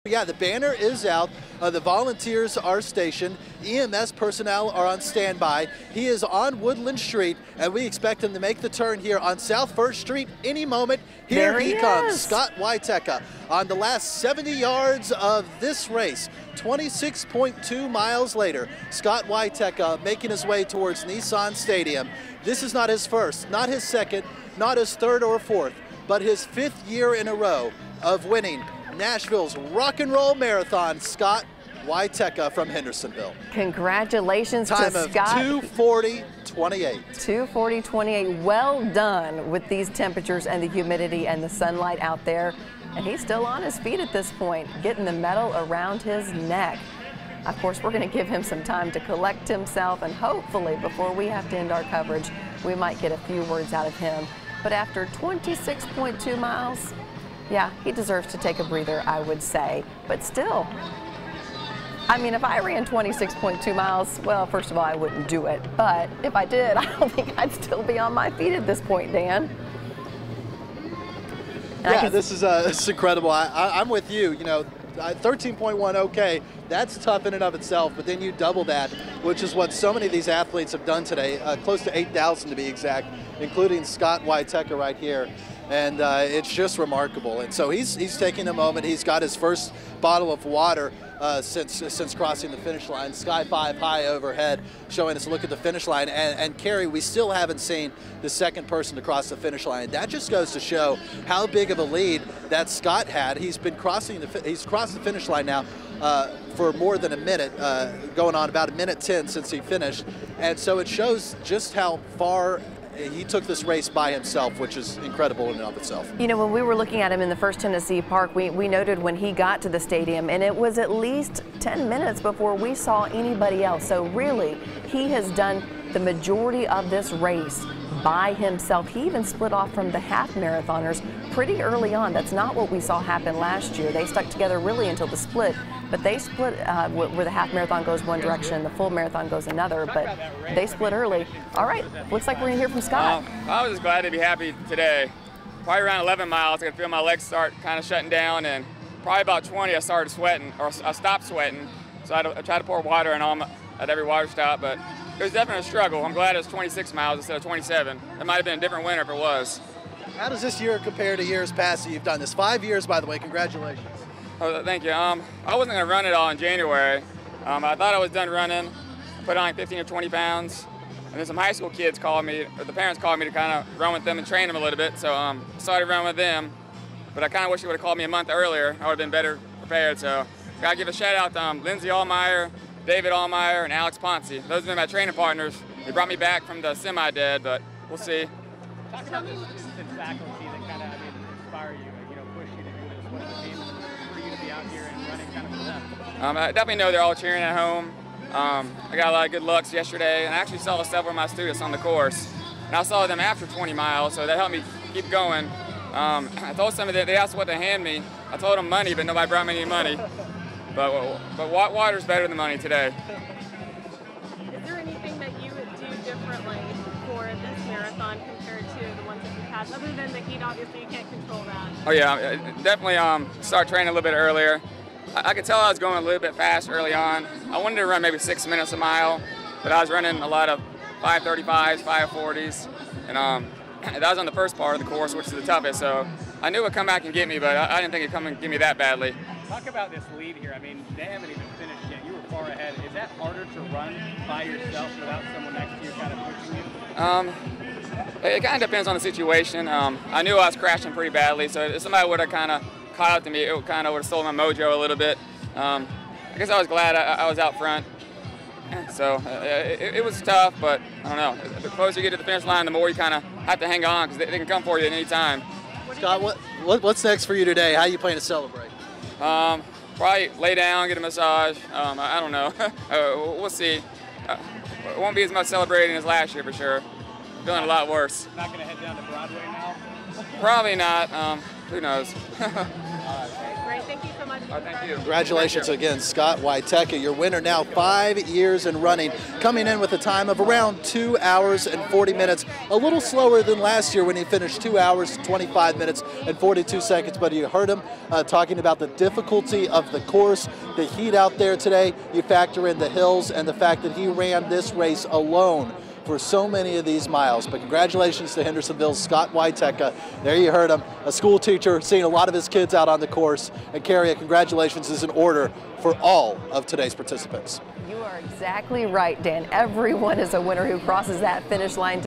Yeah, the banner is out. The volunteers are stationed. EMS personnel are on standby. He is on Woodland Street, and we expect him to make the turn here on South First Street any moment. Here There he he comes, is. Scott Wietecha, on the last 70 yards of this race. 26.2 miles later, Scott Wietecha making his way towards Nissan Stadium. This is not his first, not his second, not his third or fourth, but his 5th year in a row of winning Nashville's Rock and Roll Marathon. Scott Wietecha from Hendersonville. Congratulations Time to of Scott. 2:40.28. 2:40.28. Well done with these temperatures and the humidity and the sunlight out there. And he's still on his feet at this point, getting the medal around his neck. Of course, we're going to give him some time to collect himself, and hopefully before we have to end our coverage, we might get a few words out of him. But after 26.2 miles, yeah, he deserves to take a breather, I would say. But still, I mean, if I ran 26.2 miles, well, first of all, I wouldn't do it. But if I did, I don't think I'd still be on my feet at this point, Dan. And Yeah, this is incredible. I'm with you. You know, 13.1, okay, that's tough in and of itself, but then you double that, which is what so many of these athletes have done today, close to 8,000 to be exact, including Scott Wietecha right here. And it's just remarkable. And so he's taking a moment. He's got his first bottle of water since crossing the finish line. Sky 5 high overhead, showing us a look at the finish line. And Carrie, we still haven't seen the second person to cross the finish line. That just goes to show how big of a lead that Scott had. He's crossed the finish line now for more than a minute, going on about 1:10 since he finished. And so it shows just how far he took this race by himself, which is incredible in and of itself. You know, when we were looking at him in the First Tennessee Park, we noted when he got to the stadium, and it was at least 10 minutes before we saw anybody else. So really, he has done the majority of this race by himself. He even split off from the half marathoners pretty early on. That's not what we saw happen last year. They stuck together really until the split, but they split where the half marathon goes one direction, the full marathon goes another, but they split early. All right, looks like we're gonna hear from Scott. I was just glad to be happy today. Probably around 11 miles, I could feel my legs start kind of shutting down, and probably about 20, I started sweating, or I stopped sweating. So I tried to pour water in at every water stop, but it was definitely a struggle. I'm glad it was 26 miles instead of 27. It might have been a different winter if it was. How does this year compare to years past that you've done this? 5 years, by the way, congratulations. Oh, thank you. I wasn't going to run it all in January. I thought I was done running, put on like 15 or 20 pounds, and then some high school kids called me, or the parents called me to kind of run with them and train them a little bit, so I started running with them. But I kind of wish they would have called me a month earlier. I would have been better prepared, so got to give a shout out to Lindsay Allmeyer, David Allmeyer, and Alex Ponce. Those have been my training partners. They brought me back from the semi-dead, but we'll see. Talk about the assistant faculty that kind of, inspire you, push you to do this. What does it mean for you to be out here and running kind of for them? I definitely know they're all cheering at home. I got a lot of good looks yesterday, and I actually saw several of my students on the course. And I saw them after 20 miles, so that helped me keep going. I told some of them, they asked what to hand me. I told them money, but nobody brought me any money. But water's better than money today. Is there anything that you would do differently for this marathon compared to the ones that you've had, other than the heat? Obviously, you can't control that. Oh yeah, definitely start training a little bit earlier. I could tell I was going a little bit fast early on. I wanted to run maybe 6 minutes a mile, but I was running a lot of 5:35s, 5:40s, and that was on the first part of the course, which is the toughest. So I knew it would come back and get me, but I didn't think it'd come and get me that badly. Talk about this lead here. They haven't even finished yet. You were far ahead. Is that harder to run by yourself without someone next to you kind of pushing you? It kind of depends on the situation. I knew I was crashing pretty badly, so if somebody would have kind of caught up to me, it kind of would have stolen my mojo a little bit. I guess I was glad I was out front. So it was tough, but I don't know. The closer you get to the finish line, the more you kind of have to hang on, because they can come for you at any time. Scott, what's next for you today? How are you planning to celebrate? Probably lay down, get a massage. I don't know. We'll see. It won't be as much celebrating as last year for sure. Feeling a lot worse. Not going to head down to Broadway now? Probably not. Who knows? Great. Thank you so much. luck. Oh, thank you. Congratulations Thank you. again, Scott Wietecha, your winner now 5 years in running, coming in with a time of around 2 hours and 40 minutes, a little slower than last year when he finished 2 hours, 25 minutes and 42 seconds, but you heard him talking about the difficulty of the course, the heat out there today. You factor in the hills and the fact that he ran this race alone for so many of these miles. But congratulations to Hendersonville's Scott Wietecha. There you heard him, a school teacher, seeing a lot of his kids out on the course. And Carrie, congratulations is in order for all of today's participants. You are exactly right, Dan. Everyone is a winner who crosses that finish line.